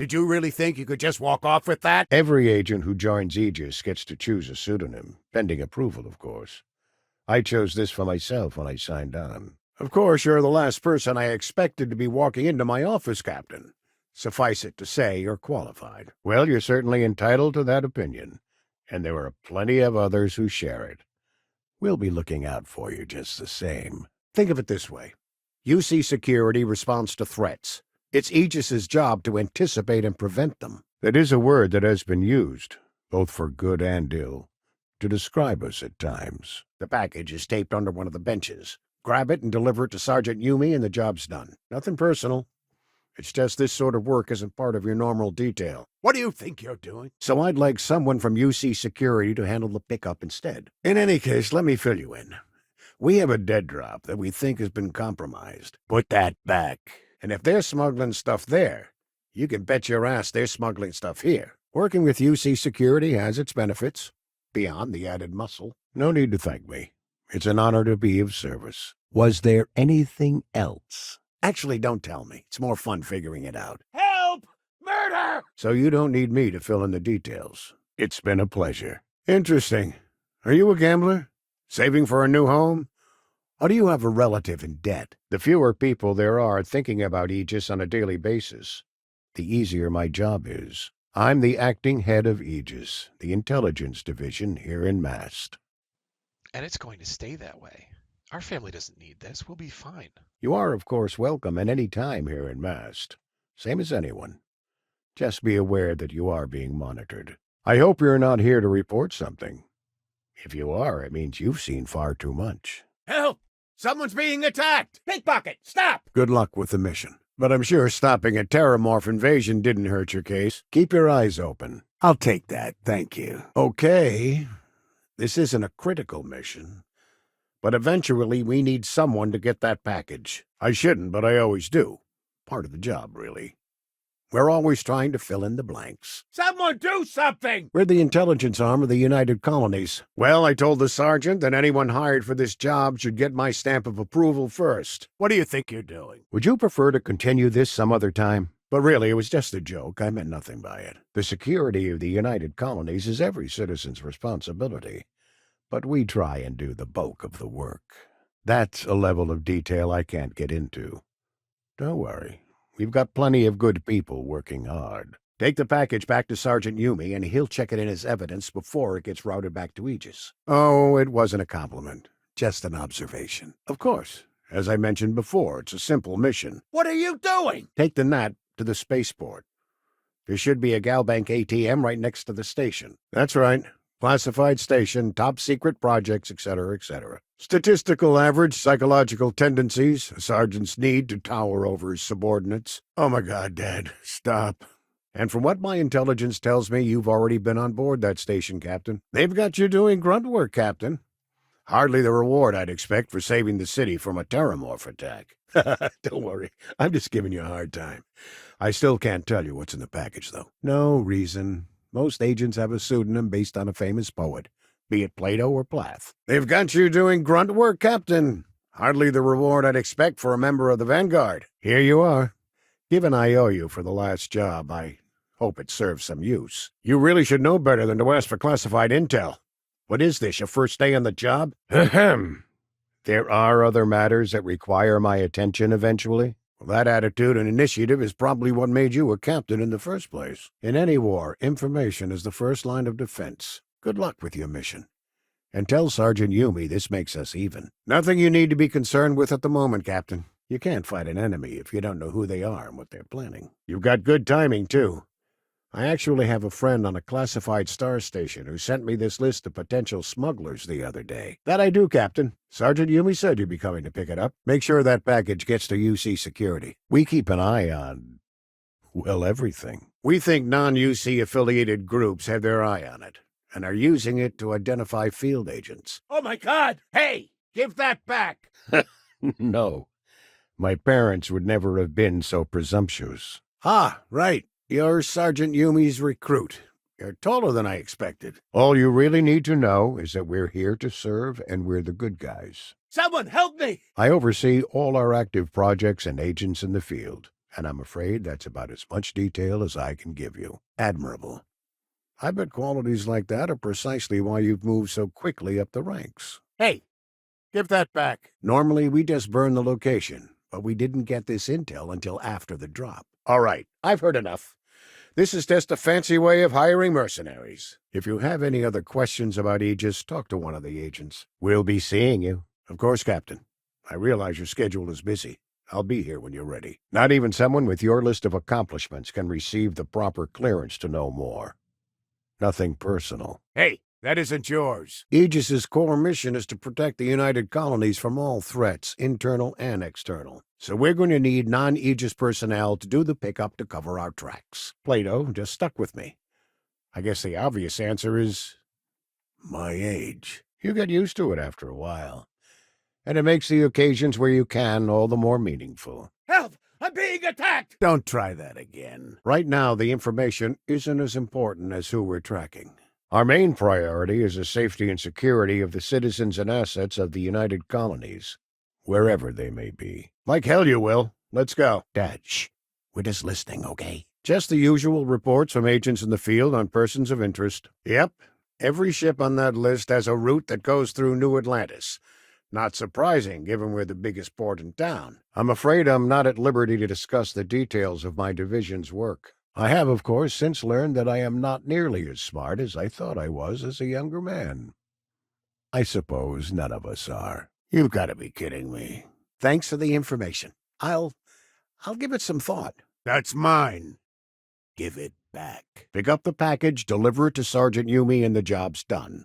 Did you really think you could just walk off with that? Every agent who joins Aegis gets to choose a pseudonym, pending approval, of course. I chose this for myself when I signed on. Of course, you're the last person I expected to be walking into my office, Captain. Suffice it to say, you're qualified. Well, you're certainly entitled to that opinion, and there are plenty of others who share it. We'll be looking out for you just the same. Think of it this way. UC Security responds to threats. It's Aegis's job to anticipate and prevent them. That is a word that has been used, both for good and ill, to describe us at times. The package is taped under one of the benches. Grab it and deliver it to Sergeant Yumi and the job's done. Nothing personal. It's just this sort of work isn't part of your normal detail. What do you think you're doing? So I'd like someone from UC Security to handle the pickup instead. In any case, let me fill you in. We have a dead drop that we think has been compromised. Put that back. And if they're smuggling stuff there, you can bet your ass they're smuggling stuff here. Working with UC Security has its benefits, beyond the added muscle. No need to thank me. It's an honor to be of service. Was there anything else? Actually, don't tell me. It's more fun figuring it out. Help! Murder! So you don't need me to fill in the details. It's been a pleasure. Interesting. Are you a gambler? Saving for a new home? Or do you have a relative in debt? The fewer people there are thinking about Aegis on a daily basis, the easier my job is. I'm the acting head of Aegis, the intelligence division here in Mast. And it's going to stay that way. Our family doesn't need this. We'll be fine. You are, of course, welcome at any time here in Mast. Same as anyone. Just be aware that you are being monitored. I hope you're not here to report something. If you are, it means you've seen far too much. Help! Someone's being attacked! Pickpocket! Stop! Good luck with the mission. But I'm sure stopping a terramorph invasion didn't hurt your case. Keep your eyes open. I'll take that, thank you. Okay. This isn't a critical mission. But eventually we need someone to get that package. I shouldn't, but I always do. Part of the job, really. We're always trying to fill in the blanks. Someone do something! We're the intelligence arm of the United Colonies. Well, I told the sergeant that anyone hired for this job should get my stamp of approval first. What do you think you're doing? Would you prefer to continue this some other time? But really, it was just a joke. I meant nothing by it. The security of the United Colonies is every citizen's responsibility. But we try and do the bulk of the work. That's a level of detail I can't get into. Don't worry. We've got plenty of good people working hard. Take the package back to Sergeant Yumi, and he'll check it in as evidence before it gets routed back to Aegis. Oh, it wasn't a compliment. Just an observation. Of course. As I mentioned before, it's a simple mission. What are you doing? Take the Gnat to the spaceport. There should be a Galbank ATM right next to the station. That's right. Classified station, top secret projects, etc., etc. Statistical average, psychological tendencies, a sergeant's need to tower over his subordinates. Oh my God, Dad, stop. And from what my intelligence tells me, you've already been on board that station, Captain. They've got you doing grunt work, Captain. Hardly the reward I'd expect for saving the city from a terramorph attack. Don't worry, I'm just giving you a hard time. I still can't tell you what's in the package, though. No reason. Most agents have a pseudonym based on a famous poet, be it Plato or Plath. They've got you doing grunt work, Captain. Hardly the reward I'd expect for a member of the Vanguard. Here you are. Given I owe you for the last job, I hope it serves some use. You really should know better than to ask for classified intel. What is this, your first day on the job? Ahem. There are other matters that require my attention eventually. Well, that attitude and initiative is probably what made you a captain in the first place. In any war, information is the first line of defense. Good luck with your mission. And tell Sergeant Yumi this makes us even. Nothing you need to be concerned with at the moment, Captain. You can't fight an enemy if you don't know who they are and what they're planning. You've got good timing, too. I actually have a friend on a classified star station who sent me this list of potential smugglers the other day. That I do, Captain. Sergeant Yumi said you'd be coming to pick it up. Make sure that package gets to UC Security. We keep an eye on, well, everything. We think non-UC affiliated groups have their eye on it and are using it to identify field agents. Oh my God! Hey! Give that back! No. My parents would never have been so presumptuous. Ah, right. You're Sergeant Yumi's recruit. You're taller than I expected. All you really need to know is that we're here to serve and we're the good guys. Someone help me! I oversee all our active projects and agents in the field. and I'm afraid that's about as much detail as I can give you. Admirable. I bet qualities like that are precisely why you've moved so quickly up the ranks. Hey, give that back. Normally, we just burn the location, but we didn't get this intel until after the drop. All right, I've heard enough. This is just a fancy way of hiring mercenaries. If you have any other questions about Aegis, talk to one of the agents. We'll be seeing you. Of course, Captain. I realize your schedule is busy. I'll be here when you're ready. Not even someone with your list of accomplishments can receive the proper clearance to know more. Nothing personal. Hey, that isn't yours. Aegis's core mission is to protect the United Colonies from all threats, internal and external. So we're going to need non-Aegis personnel to do the pickup to cover our tracks. Plato just stuck with me. I guess the obvious answer is my age. You get used to it after a while, and it makes the occasions where you can all the more meaningful. Help! I'm being attacked! Don't try that again. Right now, the information isn't as important as who we're tracking. Our main priority is the safety and security of the citizens and assets of the United Colonies, wherever they may be. Like hell you will. Let's go. Dad, shh. We're just listening, okay? Just the usual reports from agents in the field on persons of interest. Yep. Every ship on that list has a route that goes through New Atlantis. Not surprising, given we're the biggest port in town. I'm afraid I'm not at liberty to discuss the details of my division's work. I have, of course, since learned that I am not nearly as smart as I thought I was as a younger man. I suppose none of us are. You've got to be kidding me. Thanks for the information. I'll give it some thought. That's mine. Give it back. Pick up the package, deliver it to Sergeant Yumi, and the job's done.